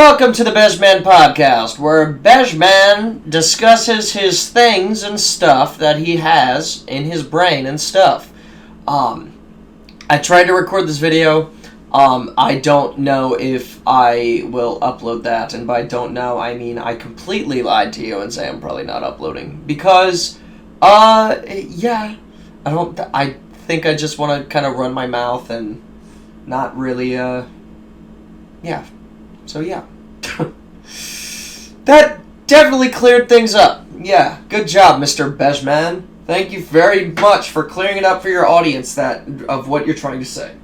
welcome to the Besch podcast, where Besch discusses his things and stuff that he has in his brain and stuff. I tried to record this video. I don't know if I will upload that, and by don't know, I mean I completely lied to you and say I'm probably not uploading, because, yeah, I think I just want to kind of run my mouth and not really, yeah. So, yeah. That definitely cleared things up. Yeah, good job, Mr. Besch. Thank you very much for clearing it up for your audience of what you're trying to say.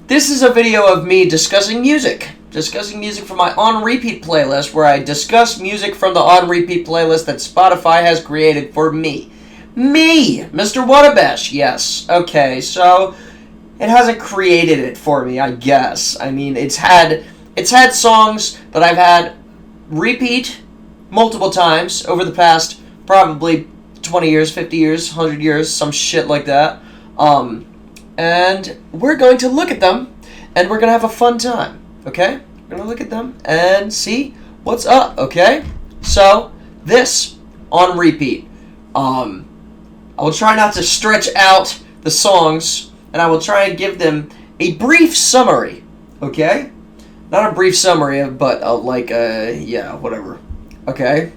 This is a video of me discussing music from my on-repeat playlist, where I discuss music from the on-repeat playlist that Spotify has created for me. Me, Mr. Besch. Yes. Okay, so it hasn't created it for me, I guess. I mean, it's had songs that I've had repeat multiple times over the past probably 20 years, 50 years, 100 years, some shit like that. And we're going to look at them, and we're going to have a fun time, okay? We're going to look at them and see what's up, okay? So, this on repeat. I will try not to stretch out the songs, and I will try and give them a brief summary, okay? Not a brief summary, but yeah, whatever, okay?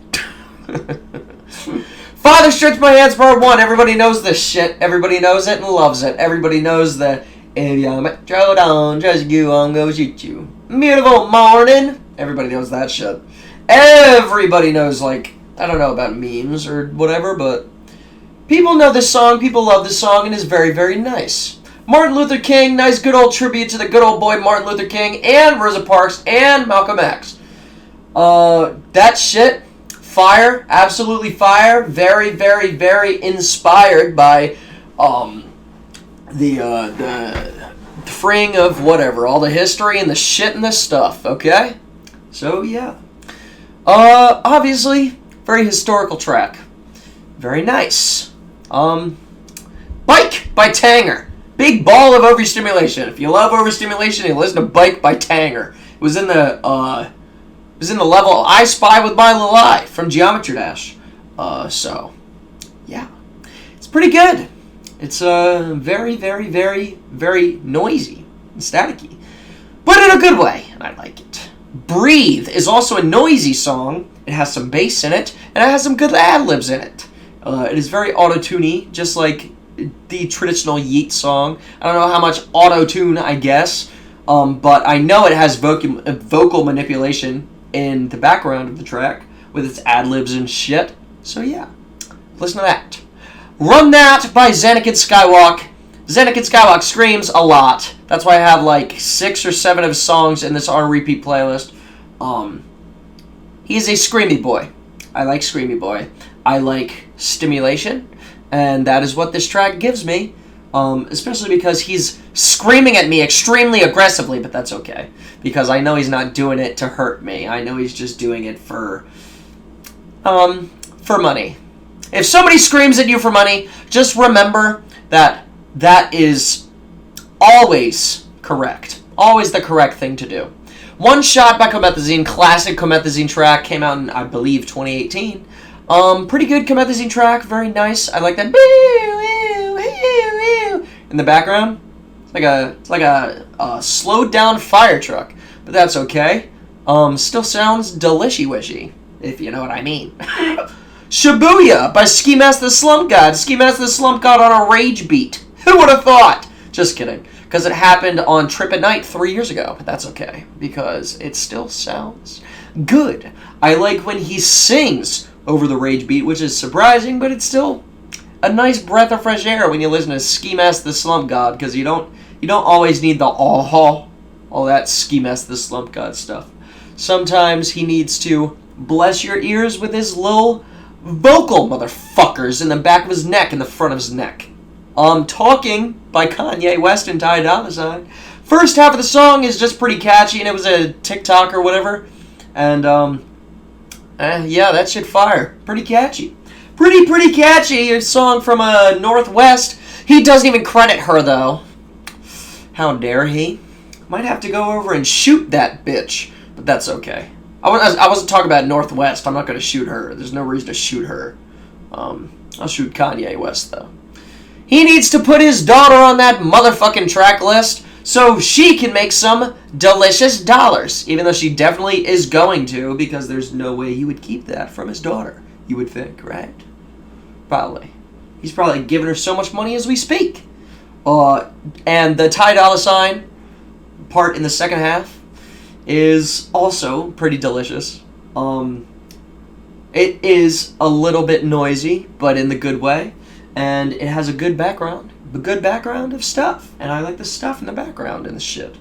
Father Stretch My Hands Part 1, everybody knows this shit. Everybody knows it and loves it. Everybody knows the, if you metro down, just you, I'm gonna shoot you. Beautiful morning. Everybody knows that shit. Everybody knows, I don't know about memes or whatever, but people know this song, people love this song, and it's very, very nice. Martin Luther King, nice good old tribute to the good old boy Martin Luther King and Rosa Parks and Malcolm X. That shit, fire, absolutely fire, very, very, very inspired by the freeing of whatever, all the history and the shit and the stuff, okay? So, yeah. Obviously, very historical track. Very nice. Bike by Tanger. Big ball of overstimulation. If you love overstimulation, you listen to Bike by Tanger. It was in the level I Spy with My Little Eye from Geometry Dash. So, yeah. It's pretty good. It's very, very, very, very noisy and staticky. But in a good way, and I like it. Breathe is also a noisy song. It has some bass in it, and it has some good ad-libs in it. It is very auto-tuney, just like the traditional Yeet song. I don't know how much auto-tune, I guess, but I know it has vocal manipulation in the background of the track with its ad-libs and shit. So yeah, listen to that. Run That by Zanuck and Skywalk. Zanuck and Skywalk screams a lot. That's why I have 6 or 7 of his songs in this on repeat playlist. He's a screamy boy. I like screamy boy. I like stimulation, and that is what this track gives me, especially because he's screaming at me extremely aggressively, but that's okay, because I know he's not doing it to hurt me. I know he's just doing it for money. If somebody screams at you for money, just remember that that is always correct. Always the correct thing to do. One Shot by Comethazine, classic Comethazine track, came out in, I believe, 2018. Pretty good Comethazine track, very nice. I like that in the background. It's like a slowed down fire truck, but that's okay. Still sounds delishy-wishy, if you know what I mean. Shibuya by Ski Master the Slump God. Ski Master the Slump God on a rage beat. Who would have thought? Just kidding. Because it happened on Trip at Night 3 years ago, but that's okay, because it still sounds good. I like when he sings over the rage beat, which is surprising, but it's still a nice breath of fresh air when you listen to Ski Master the Slump God, because you don't always need the all that Ski Master the Slump God stuff. Sometimes he needs to bless your ears with his little vocal motherfuckers in the back of his neck and the front of his neck. Talking by Kanye West and Ty Dolla $ign. First half of the song is just pretty catchy, and it was a TikTok or whatever, and yeah, that shit fire. Pretty catchy. Pretty catchy. A song from Northwest. He doesn't even credit her, though. How dare he? Might have to go over and shoot that bitch, but that's okay. I wasn't talking about Northwest. I'm not going to shoot her. There's no reason to shoot her. I'll shoot Kanye West, though. He needs to put his daughter on that motherfucking track list so she can make some delicious dollars. Even though she definitely is going to, because there's no way he would keep that from his daughter. You would think, right? Probably. He's probably giving her so much money as we speak. And the Ty Dolla $ign part in the second half is also pretty delicious. It is a little bit noisy, but in the good way, and it has a good background of stuff, and I like the stuff in the background and the shit.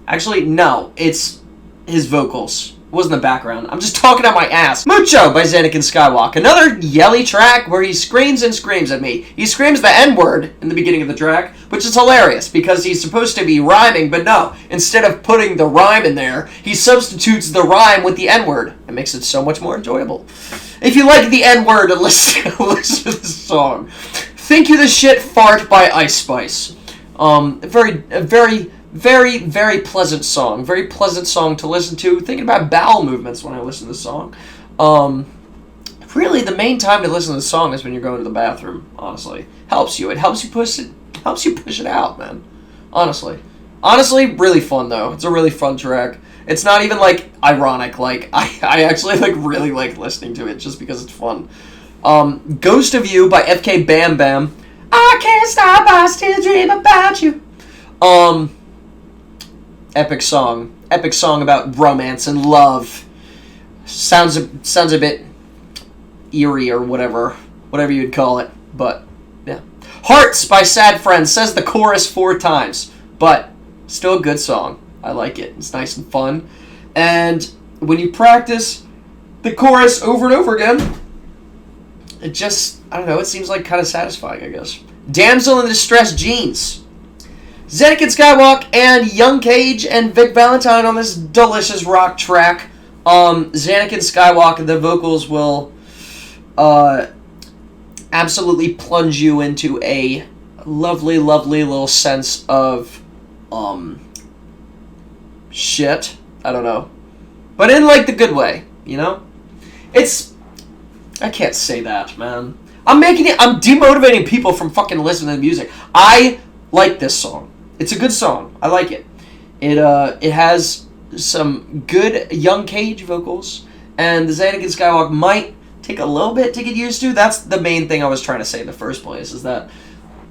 Actually, no, it's his vocals. It wasn't the background. I'm just talking out my ass. Mucho by Xanakin Skywalk. Another yelly track where he screams and screams at me. He screams the N-word in the beginning of the track, which is hilarious because he's supposed to be rhyming, but no. Instead of putting the rhyme in there, he substitutes the rhyme with the N-word. It makes it so much more enjoyable. If you like the N-word, listen to this song. Think You the Shit Fart by Ice Spice. Very, very pleasant song. Very pleasant song to listen to. Thinking about bowel movements when I listen to the song. Really, the main time to listen to the song is when you're going to the bathroom, honestly. Helps you. It helps you push it out, man. Honestly, really fun, though. It's a really fun track. It's not even, like, ironic. Like, I actually, like, really like listening to it just because it's fun. Ghost of You by FK Bam Bam. I can't stop, I still dream about you. Epic song about romance and love. Sounds a bit eerie or whatever you'd call it, but yeah. Hearts by Sad Friends says the chorus 4 times, but still a good song. I like it. It's nice and fun, and when you practice the chorus over and over again, it just, I don't know, it seems like kind of satisfying, I guess. Damsel in Distress Jeans. Xanakin Skywalk and Young Cage and Vic Valentine on this delicious rock track. Xanakin Skywalk, the vocals will absolutely plunge you into a lovely, lovely little sense of shit. I don't know. But in, like, the good way, you know? I can't say that, man. I'm demotivating people from fucking listening to the music. I like this song. It's a good song. I like it. It has some good Young Cage vocals, and the Xanakin Skywalk might take a little bit to get used to. That's the main thing I was trying to say in the first place, is that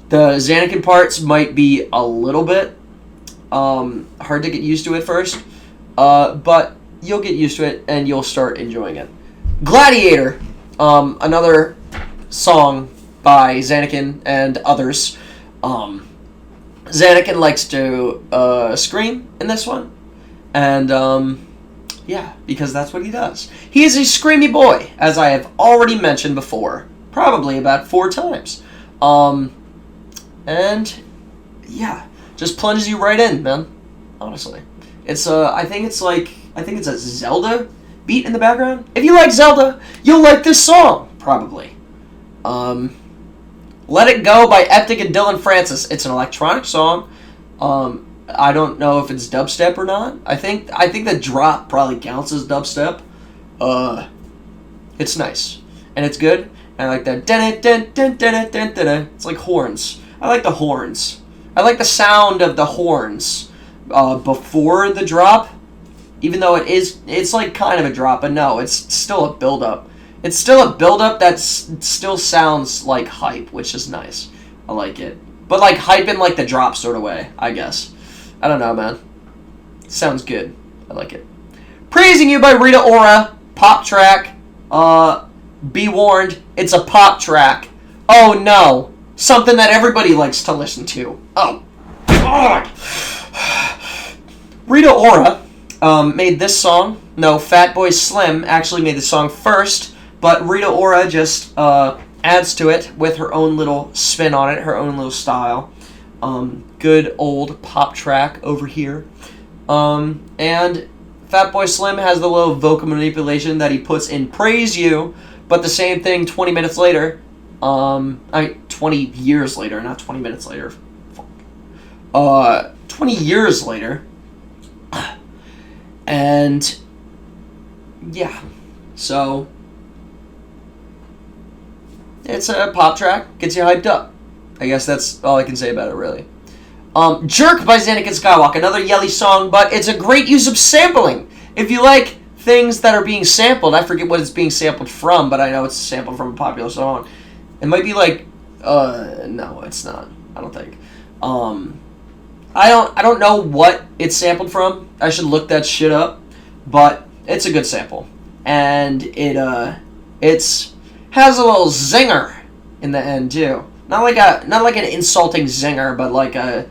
the Xanakin parts might be a little bit hard to get used to at first, but you'll get used to it, and you'll start enjoying it. Gladiator, another song by Xanakin and others. Xanakin likes to scream in this one, and yeah, because that's what he does. He is a screamy boy, as I have already mentioned before, probably about 4 times. And yeah, just plunges you right in, man. Honestly, it's I think it's a Zelda beat in the background. If you like Zelda, you'll like this song probably. Let It Go by Eptic and Dylan Francis. It's an electronic song. I don't know if it's dubstep or not. I think the drop probably counts as dubstep. It's nice. And it's good. And I like that. It's like horns. I like the horns. I like the sound of the horns before the drop. Even though it's like kind of a drop, but no, it's still a build-up. It's still a build-up that still sounds like hype, which is nice. I like it. But like hype in like the drop sort of way, I guess. I don't know, man. Sounds good. I like it. Praising You by Rita Ora. Pop track. Be warned, it's a pop track. Oh no. Something that everybody likes to listen to. Oh, God. Rita Ora made this song. No, Fatboy Slim actually made the song first. But Rita Ora just adds to it with her own little spin on it, her own little style. Good old pop track over here. And Fatboy Slim has the little vocal manipulation that he puts in Praise You, but the same thing 20 minutes later. 20 years later, not 20 minutes later. 20 years later. And yeah, so it's a pop track, gets you hyped up. I guess that's all I can say about it, really. Jerk by Anakin Skywalker, another Yelly song, but it's a great use of sampling. If you like things that are being sampled, I forget what it's being sampled from, but I know it's sampled from a popular song. It might be like, no, it's not. I don't think. I don't know what it's sampled from. I should look that shit up, but it's a good sample, and it's has a little zinger in the end too. Not like an insulting zinger, but like I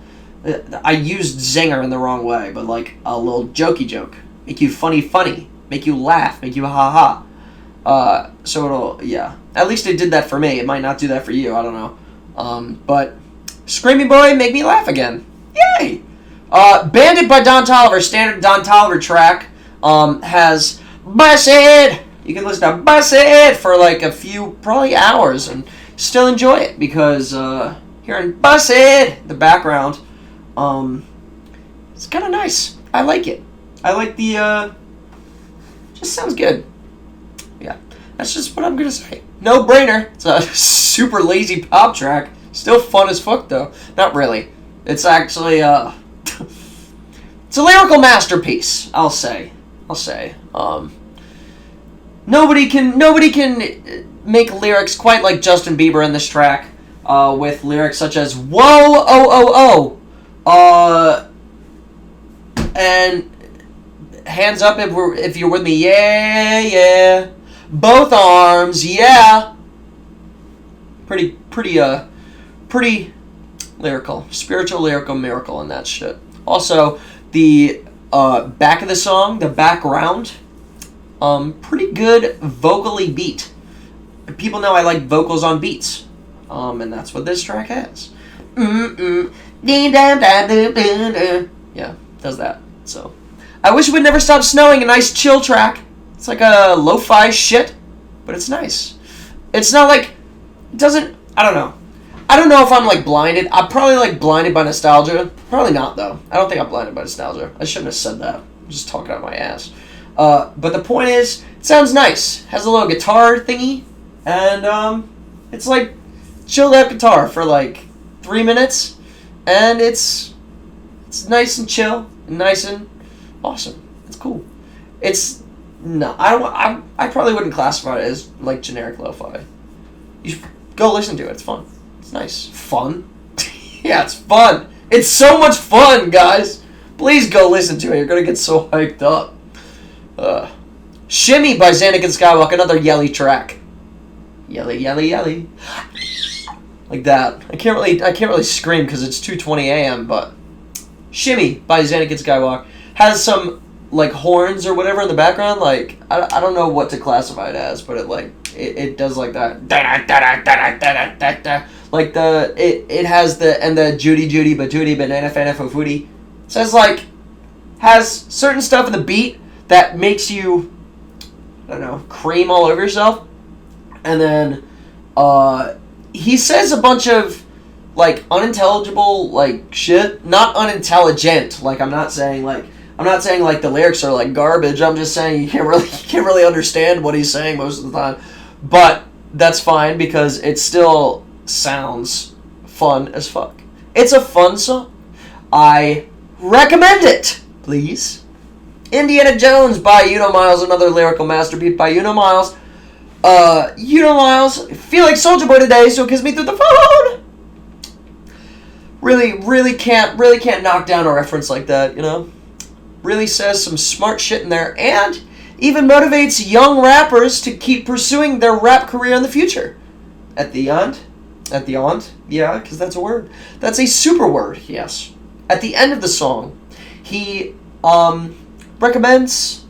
used zinger in the wrong way, but like a little jokey joke, make you funny, make you laugh, make you ha ha. So it'll, yeah. At least it did that for me. It might not do that for you. I don't know. But Screamy Boy, make me laugh again. Yay! Bandit by Don Toliver, standard Don Toliver track, has Busted! You can listen to Busted for like a few, probably hours, and still enjoy it, because hearing Busted, the background, it's kind of nice. I like it. I like the, just sounds good. Yeah, that's just what I'm going to say. No brainer. It's a super lazy pop track. Still fun as fuck, though. Not really. It's actually, it's a lyrical masterpiece, I'll say. Nobody can make lyrics quite like Justin Bieber in this track, with lyrics such as "Whoa, oh, oh, oh," and "Hands up if you're with me, yeah, yeah, both arms, yeah." Pretty lyrical, spiritual, lyrical miracle in that shit. Also, the back of the song, the background, pretty good vocally beat. People know I like vocals on beats, and that's what this track has. Yeah, does that. So, I wish it would never stop snowing. A nice chill track. It's like a lo-fi shit, but it's nice. It's not like, it doesn't, I don't know. I don't know if I'm like blinded. I'm probably like blinded by nostalgia. Probably not, though. I don't think I'm blinded by nostalgia. I shouldn't have said that. I'm just talking out my ass. But the point is, it sounds nice. Has a little guitar thingy, and it's like chilled out guitar for like 3 minutes, and it's nice and chill, and nice and awesome. It's cool. It's no, I probably wouldn't classify it as like generic lo-fi. You should go listen to it. It's fun. It's nice. Fun? Yeah, it's fun. It's so much fun, guys. Please go listen to it. You're going to get so hyped up. Shimmy by Anakin Skywalker, another Yelly track. Yelly, yelly, yelly. Like that. I can't really scream because it's 2:20 a.m., but Shimmy by Anakin Skywalker has some like horns or whatever in the background. Like I don't know what to classify it as, but it does like that. Like it has the Judy Batooty Banana Fana Fofooty. So it's like has certain stuff in the beat that makes you, I don't know, cream all over yourself. And then he says a bunch of like unintelligible like shit. Not unintelligent. Like I'm not saying like the lyrics are like garbage. I'm just saying you can't really understand what he's saying most of the time. But that's fine because it still sounds fun as fuck. It's a fun song. I recommend it, please. Indiana Jones by Uno Miles, another lyrical masterpiece by Uno Miles. Uno Miles, feel like Soulja Boy today, so it kiss me through the phone. Really can't knock down a reference like that, you know? Really says some smart shit in there, and even motivates young rappers to keep pursuing their rap career in the future. At the end, yeah, because that's a word. That's a super word, yes. At the end of the song, he recommends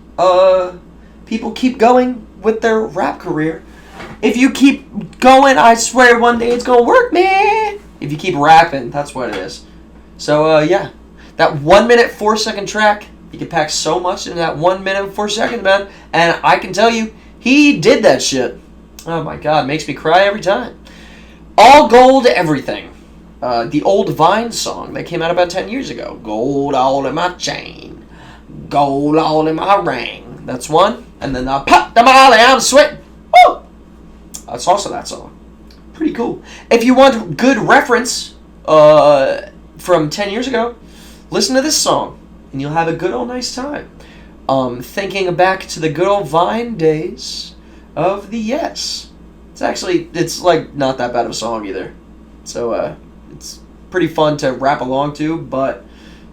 people keep going with their rap career. If you keep going, I swear one day it's gonna work, man. If you keep rapping, that's what it is. So, yeah. That 1 minute, 4 second track, you can pack so much in that 1 minute and 4 seconds, man. And I can tell you, he did that shit. Oh my god, makes me cry every time. All Gold Everything. the old Vine song that came out about 10 years ago. Gold all in my chain, gold all in my ring. That's one. And then pop the molly, I'm sweating. Woo! That's also that song. Pretty cool. If you want good reference from 10 years ago, listen to this song, and you'll have a good old nice time. Thinking back to the good old Vine days of the Yes. It's like not that bad of a song either. So it's pretty fun to rap along to, but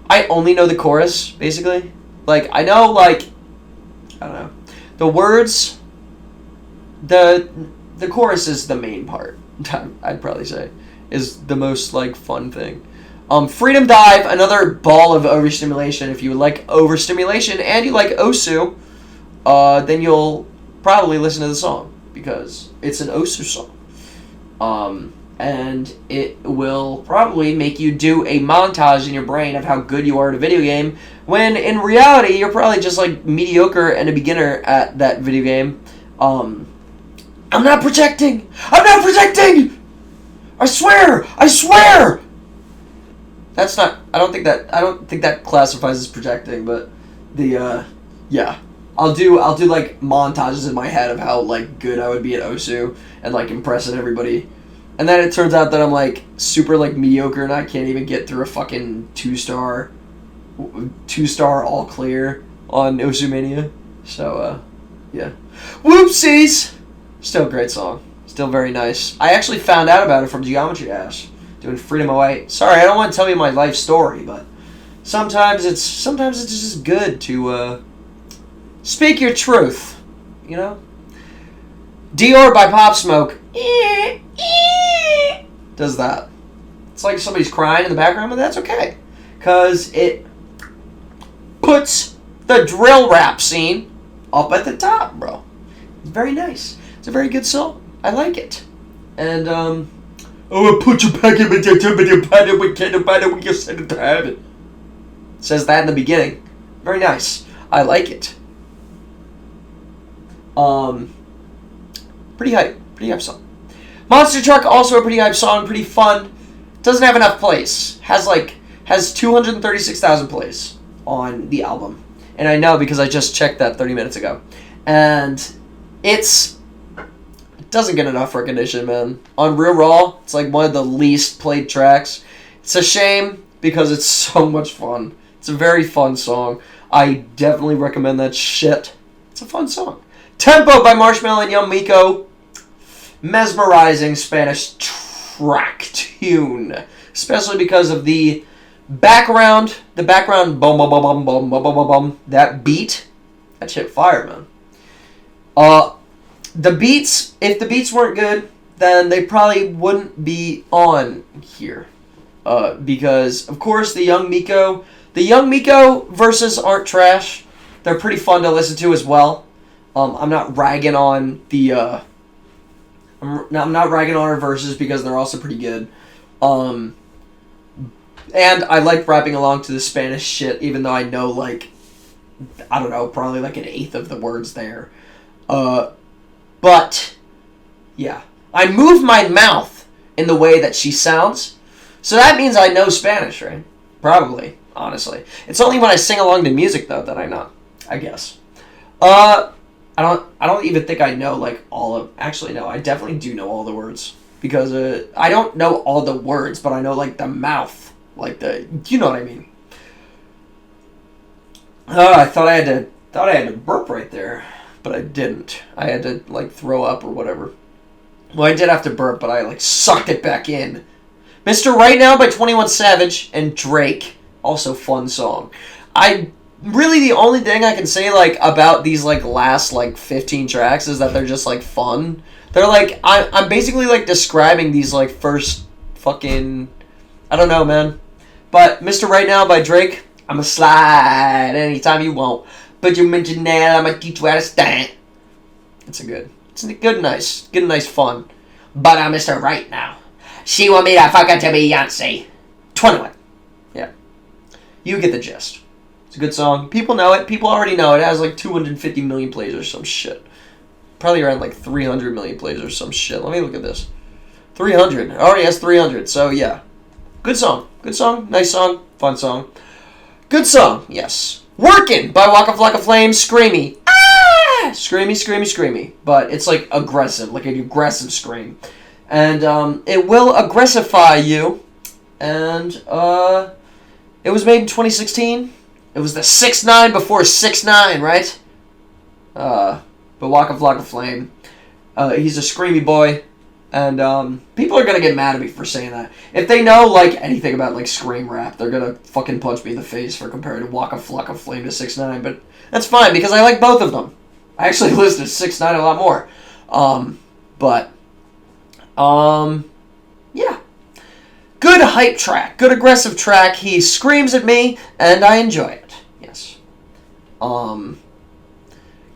I only know the chorus, basically. Like, I know, like, I don't know. The words, the chorus is the main part, I'd probably say, is the most, like, fun thing. Freedom Dive, another ball of overstimulation. If you like overstimulation and you like Osu, then you'll probably listen to the song, because it's an Osu song. And it will probably make you do a montage in your brain of how good you are at a video game, when in reality you're probably just like mediocre and a beginner at that video game. I'm not projecting! I swear! That's not, I don't think that classifies as projecting, but yeah. I'll do like montages in my head of how like good I would be at Osu and like impressing everybody. And then it turns out that I'm like super like mediocre and I can't even get through a fucking 2-star all clear on Osu Mania. So yeah. Whoopsies! Still a great song. Still very nice. I actually found out about it from Geometry Dash doing Freedom Away. Sorry, I don't want to tell you my life story, but sometimes it's just good to speak your truth, you know? Dior by Pop Smoke does that. It's like somebody's crying in the background, but that's okay, because it puts the drill rap scene up at the top, bro. It's very nice. It's a very good song. I like it. And I put you back in we send it to heaven. Says that in the beginning. Very nice. I like it. Pretty hype song. Monster Truck, also a pretty hype song, pretty fun. Doesn't have enough plays. Has 236,000 plays on the album. And I know because I just checked that 30 minutes ago. And it doesn't get enough recognition, man. On Real Raw, it's like one of the least played tracks. It's a shame because it's so much fun. It's a very fun song. I definitely recommend that shit. It's a fun song. Tempo by Marshmello and Young Miko. Mesmerizing Spanish track tune. Especially because of the background bum bum bum bum bum bum bum bum. That beat. That shit fire, man. The beats, if the beats weren't good, then they probably wouldn't be on here. Because, of course, the Young Miko verses aren't trash. They're pretty fun to listen to as well. I'm not ragging on the, I'm not ragging on her verses because they're also pretty good. And I like rapping along to the Spanish shit, even though I know, like, I don't know, probably like an eighth of the words there. But, yeah. I move my mouth in the way that she sounds. So that means I know Spanish, right? Probably, honestly. It's only when I sing along to music, though, that I not. I guess. I don't even think I know, like, all of... Actually, no, I definitely do know all the words. Because, I don't know all the words, but I know, like, the mouth. Like, you know what I mean. I thought I had to burp right there. But I didn't. I had to, like, throw up or whatever. Well, I did have to burp, but I, like, sucked it back in. Mr. Right Now by 21 Savage and Drake. Also fun song. Really, the only thing I can say, like, about these, like, last, like, 15 tracks is that they're just, like, fun. They're, like, I'm basically, like, describing these, like, first fucking... I don't know, man. But Mr. Right Now by Drake, I'ma slide anytime you want. But you mentioned that I'ma teach you how to stand. It's a good, nice fun. But I'm Mr. Right Now. She want me to fuck her to Beyonce. 21. Yeah. You get the gist. It's a good song. People know it. People already know it. It has like 250 million plays or some shit. Probably around like 300 million plays or some shit. Let me look at this. 300. It already has 300. So yeah. Good song. Good song. Nice song. Fun song. Good song. Yes. Workin' by Waka Flocka Flame. Screamy. Ah! Screamy, screamy, screamy. But it's like aggressive. Like an aggressive scream. And it will aggressify you. And it was made in 2016. It was the 6ix9ine before 6ix9ine, right? But Waka Flocka Flame. He's a screamy boy. And people are going to get mad at me for saying that. If they know like anything about like scream rap, they're going to fucking punch me in the face for comparing Waka Flocka Flame to 6ix9ine. But that's fine because I like both of them. I actually listen to 6ix9ine a lot more. Yeah. Good hype track. Good aggressive track. He screams at me, and I enjoy it. Yes.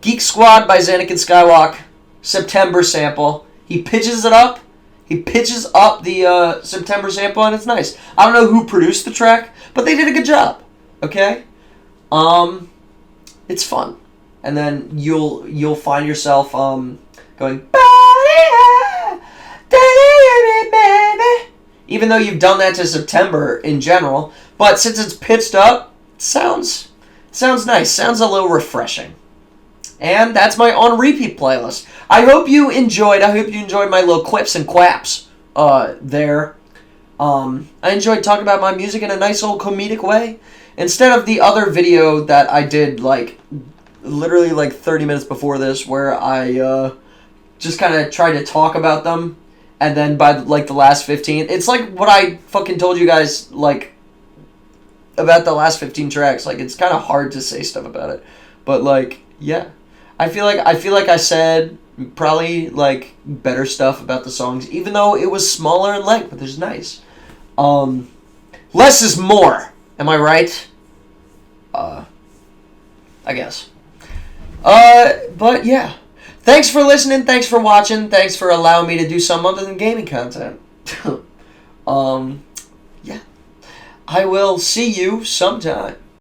Geek Squad by Xanakin Skywalk. September sample. He pitches it up. He pitches up the September sample, and it's nice. I don't know who produced the track, but they did a good job. Okay? It's fun. And then you'll find yourself going, even though you've done that to September in general, but since it's pitched up, sounds nice. Sounds a little refreshing. And that's my on repeat playlist. I hope you enjoyed my little clips and quaps there. I enjoyed talking about my music in a nice old comedic way. Instead of the other video that I did like literally like 30 minutes before this where I just kind of tried to talk about them. And then by like the last 15, it's like what I fucking told you guys like about the last 15 tracks. Like it's kind of hard to say stuff about it, but like yeah, I feel like I said probably like better stuff about the songs, even though it was smaller in length, but it's nice. Less is more. Am I right? I guess. But yeah. Thanks for listening, thanks for watching, thanks for allowing me to do some other than gaming content. Yeah. I will see you sometime.